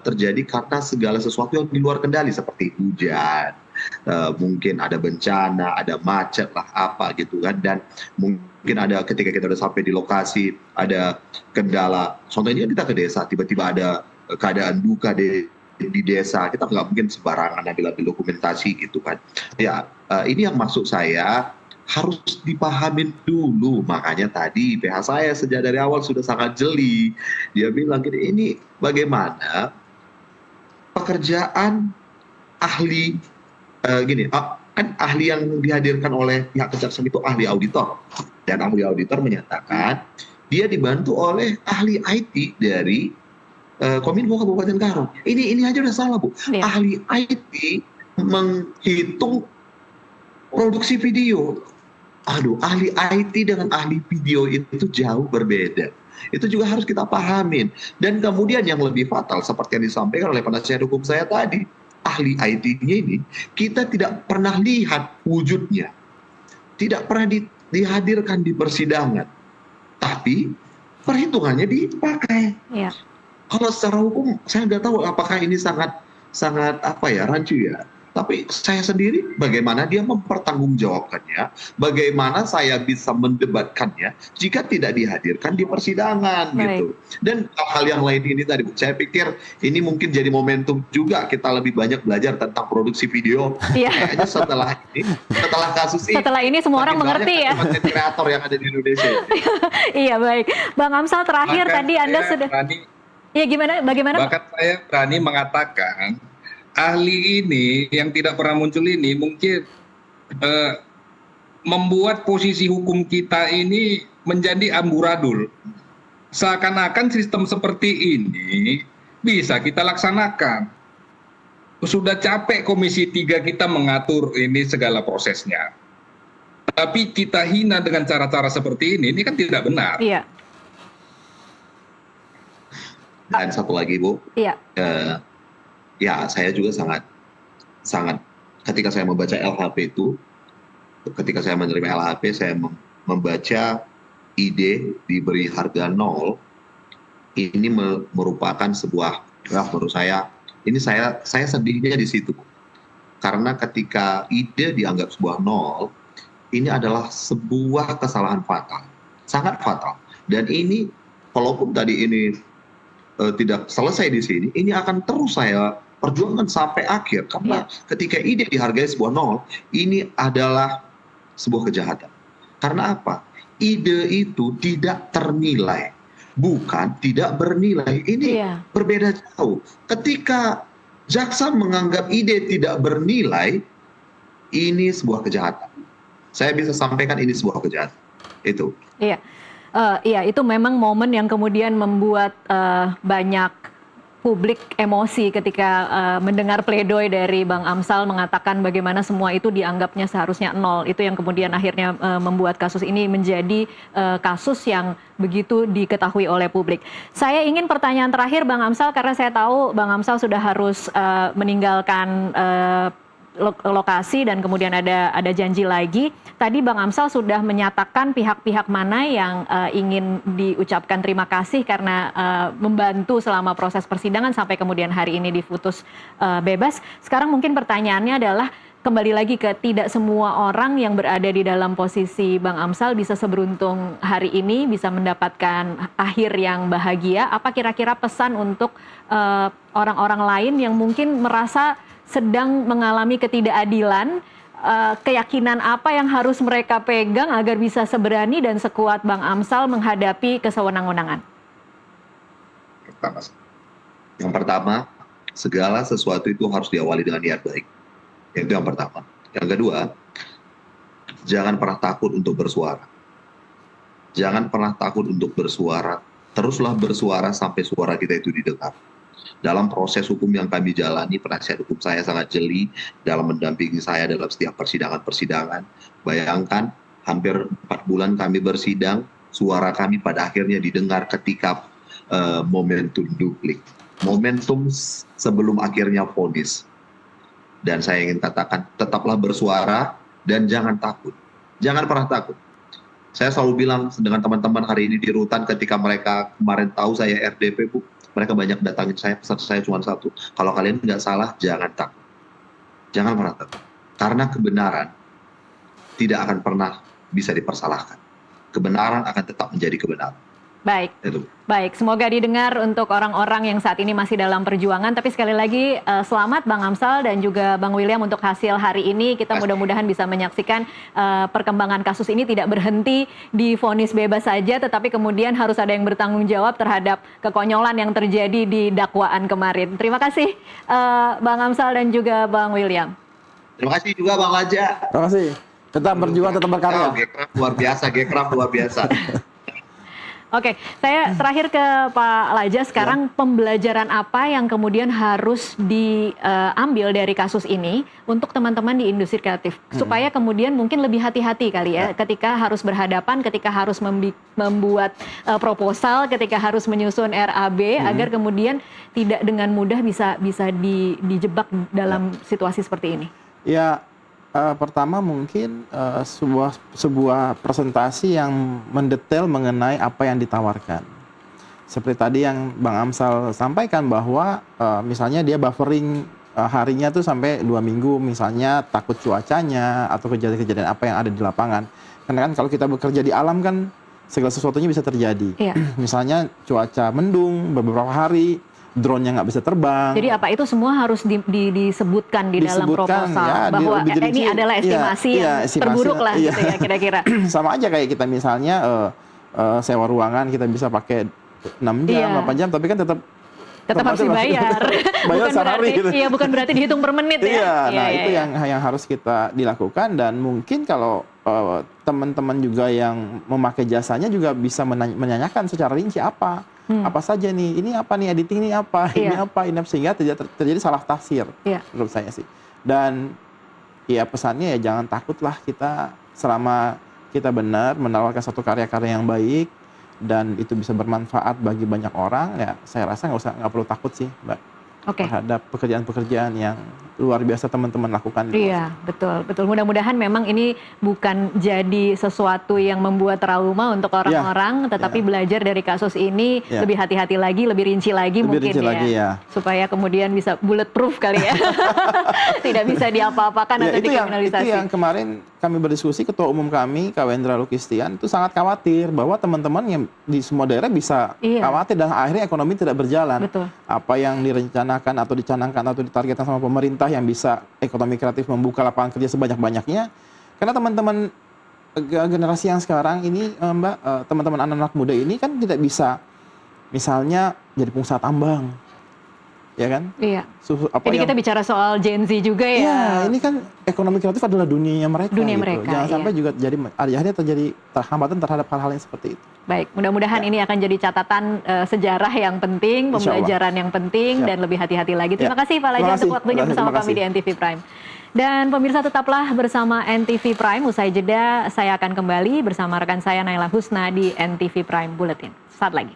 terjadi karena segala sesuatu yang di luar kendali seperti hujan, mungkin ada bencana, ada macet lah apa gitu kan, dan mungkin ada ketika kita udah sampai di lokasi ada kendala. Contohnya kita ke desa tiba-tiba ada keadaan duka di desa, kita nggak mungkin sembarangan ambil dokumentasi gitu kan. Ya, ini yang maksud saya harus dipahamin dulu. Makanya tadi PH saya sejak dari awal sudah sangat jeli. Dia bilang gini, ini bagaimana pekerjaan ahli gini, kan ahli yang dihadirkan oleh pihak kejaksaan itu ahli auditor. Dan ahli auditor menyatakan dia dibantu oleh ahli IT dari Kominfo Kabupaten Karo. Ini aja udah salah, Bu. Iya. Ahli IT menghitung produksi video. Aduh, ahli IT dengan ahli video itu jauh berbeda. Itu juga harus kita pahamin. Dan kemudian yang lebih fatal seperti yang disampaikan oleh penasihat hukum saya tadi, ahli IT-nya ini kita tidak pernah lihat wujudnya. Tidak pernah dihadirkan di persidangan. Tapi perhitungannya dipakai. Iya. Kalau secara hukum saya nggak tahu apakah ini sangat apa ya, rancu ya. Tapi saya sendiri bagaimana dia mempertanggungjawabkannya, bagaimana saya bisa mendebatkannya jika tidak dihadirkan di persidangan gitu. Dan hal yang lain ini tadi, saya pikir ini mungkin jadi momentum juga kita lebih banyak belajar tentang produksi video. Kayaknya setelah kasus ini, setelah ini semua orang mengerti ya. Kreator yang ada di Indonesia. Iya, baik. Bang Amsal, terakhir tadi Anda sudah. Iya, bagaimana? Bahkan saya berani mengatakan ahli ini yang tidak pernah muncul ini mungkin membuat posisi hukum kita ini menjadi amburadul. Seakan-akan sistem seperti ini bisa kita laksanakan. Sudah capek Komisi 3 kita mengatur ini segala prosesnya. Tapi kita hina dengan cara-cara seperti ini kan tidak benar. Iya. Dan satu lagi, Bu. Iya. Ya, saya juga sangat ketika saya membaca LHP itu, ketika saya menerima LHP, saya membaca ide diberi harga 0, ini merupakan sebuah, menurut saya, ini saya sedihnya di situ. Karena ketika ide dianggap sebuah 0, ini adalah sebuah kesalahan fatal, sangat fatal. Dan ini, walaupun tadi ini tidak selesai di sini, ini akan terus saya perjuangkan sampai akhir. Karena ketika ide dihargai sebuah 0, ini adalah sebuah kejahatan. Karena apa? Ide itu tidak ternilai, bukan tidak bernilai. Ini berbeda jauh. Ketika jaksa menganggap ide tidak bernilai, ini sebuah kejahatan. Saya bisa sampaikan ini sebuah kejahatan. Itu. Iya. Iya, itu memang momen yang kemudian membuat banyak publik emosi ketika mendengar pledoi dari Bang Amsal mengatakan bagaimana semua itu dianggapnya seharusnya 0. Itu yang kemudian akhirnya membuat kasus ini menjadi kasus yang begitu diketahui oleh publik. Saya ingin pertanyaan terakhir Bang Amsal, karena saya tahu Bang Amsal sudah harus meninggalkan lokasi dan kemudian ada janji lagi. Tadi Bang Amsal sudah menyatakan pihak-pihak mana yang ingin diucapkan terima kasih karena membantu selama proses persidangan sampai kemudian hari ini diputus bebas. Sekarang mungkin pertanyaannya adalah kembali lagi ke tidak semua orang yang berada di dalam posisi Bang Amsal bisa seberuntung hari ini bisa mendapatkan akhir yang bahagia. Apa kira-kira pesan untuk orang-orang lain yang mungkin merasa sedang mengalami ketidakadilan, keyakinan apa yang harus mereka pegang agar bisa seberani dan sekuat Bang Amsal menghadapi kesewenang-wenangan? Yang pertama, segala sesuatu itu harus diawali dengan niat baik. Itu yang pertama. Yang kedua, jangan pernah takut untuk bersuara. Jangan pernah takut untuk bersuara. Teruslah bersuara sampai suara kita itu didengar. Dalam proses hukum yang kami jalani, penasihat hukum saya sangat jeli dalam mendampingi saya dalam setiap persidangan-persidangan. Bayangkan, hampir 4 bulan kami bersidang, suara kami pada akhirnya didengar ketika momentum duplik. Momentum sebelum akhirnya vonis. Dan saya ingin katakan, tetaplah bersuara dan jangan takut. Jangan pernah takut. Saya selalu bilang dengan teman-teman hari ini di rutan ketika mereka kemarin tahu saya RDP, Bu, mereka banyak datangin saya, pesan saya cuma satu, kalau kalian nggak salah jangan takut, jangan pernah takut, karena kebenaran tidak akan pernah bisa dipersalahkan, kebenaran akan tetap menjadi kebenaran. Baik, Itu. baik. Semoga didengar untuk orang-orang yang saat ini masih dalam perjuangan. Tapi sekali lagi selamat Bang Amsal dan juga Bang William untuk hasil hari ini. Kita mudah-mudahan bisa menyaksikan perkembangan kasus ini tidak berhenti di vonis bebas saja, tetapi kemudian harus ada yang bertanggung jawab terhadap kekonyolan yang terjadi di dakwaan kemarin. Terima kasih Bang Amsal dan juga Bang William. Terima kasih juga Bang Laja. Terima kasih. Tetap berjuang, tetap berkarya. Gekraf luar biasa, Gekraf luar biasa. Oke, saya terakhir ke Pak Laja sekarang, pembelajaran apa yang kemudian harus diambil dari kasus ini untuk teman-teman di industri kreatif supaya kemudian mungkin lebih hati-hati kali ya ketika harus berhadapan, ketika harus membuat proposal, ketika harus menyusun RAB agar kemudian tidak dengan mudah bisa dijebak dalam situasi seperti ini. Ya, pertama mungkin sebuah presentasi yang mendetail mengenai apa yang ditawarkan. Seperti tadi yang Bang Amsal sampaikan bahwa misalnya dia buffering harinya tuh sampai 2 minggu, misalnya takut cuacanya atau kejadian-kejadian apa yang ada di lapangan. Karena kan kalau kita bekerja di alam kan segala sesuatunya bisa terjadi. Iya. Misalnya cuaca mendung beberapa hari, drone-nya nggak bisa terbang. Jadi apa itu semua harus disebutkan di dalam proposal ya, bahwa ini adalah estimasi yang terburuk lah gitu ya kira-kira. Sama aja kayak kita misalnya sewa ruangan kita bisa pakai 6 jam, 8 jam, tapi kan tetap harus dibayar. Bayar sehari gitu. Iya, bukan berarti dihitung per menit ya. Iya, itu yang harus kita dilakukan, dan mungkin kalau teman-teman juga yang memakai jasanya juga bisa menanyakan secara rinci apa saja nih, ini apa nih, editing ini apa, ini apa, sehingga terjadi salah tafsir menurut saya sih. Dan ya pesannya ya jangan takutlah kita, selama kita benar menawarkan satu karya-karya yang baik dan itu bisa bermanfaat bagi banyak orang, ya saya rasa nggak perlu takut sih Mbak terhadap pekerjaan-pekerjaan yang luar biasa teman-teman lakukan. Iya, betul. Mudah-mudahan memang ini bukan jadi sesuatu yang membuat trauma untuk orang-orang, tetapi belajar dari kasus ini lebih hati-hati lagi, lebih rinci lagi supaya kemudian bisa bulletproof kali ya. Tidak bisa diapa-apakan atau dikriminalisasi. Itu yang kemarin kami berdiskusi, Ketua Umum kami, Kak Wendra Lukistian, itu sangat khawatir bahwa teman-teman yang di semua daerah bisa khawatir dan akhirnya ekonomi tidak berjalan. Betul. Apa yang direncanakan atau dicanangkan atau ditargetkan sama pemerintah yang bisa ekonomi kreatif membuka lapangan kerja sebanyak-banyaknya, karena teman-teman generasi yang sekarang ini Mbak, teman-teman anak-anak muda ini kan tidak bisa misalnya jadi pengusaha tambang, ya kan? Iya. Jadi kita bicara soal Gen Z juga ya. Iya, ini kan ekonomi kreatif adalah dunianya mereka. Mereka. Jangan sampai juga jadi akhirnya terjadi hambatan terhadap hal-hal yang seperti itu. Baik, mudah-mudahan ini akan jadi catatan sejarah yang penting, pembelajaran yang penting, dan lebih hati-hati lagi. Terima kasih Pak Laja untuk waktunya bersama kami di NTV Prime. Dan pemirsa tetaplah bersama NTV Prime. Usai jeda, saya akan kembali bersama rekan saya Naila Husna di NTV Prime Bulletin. Saat lagi.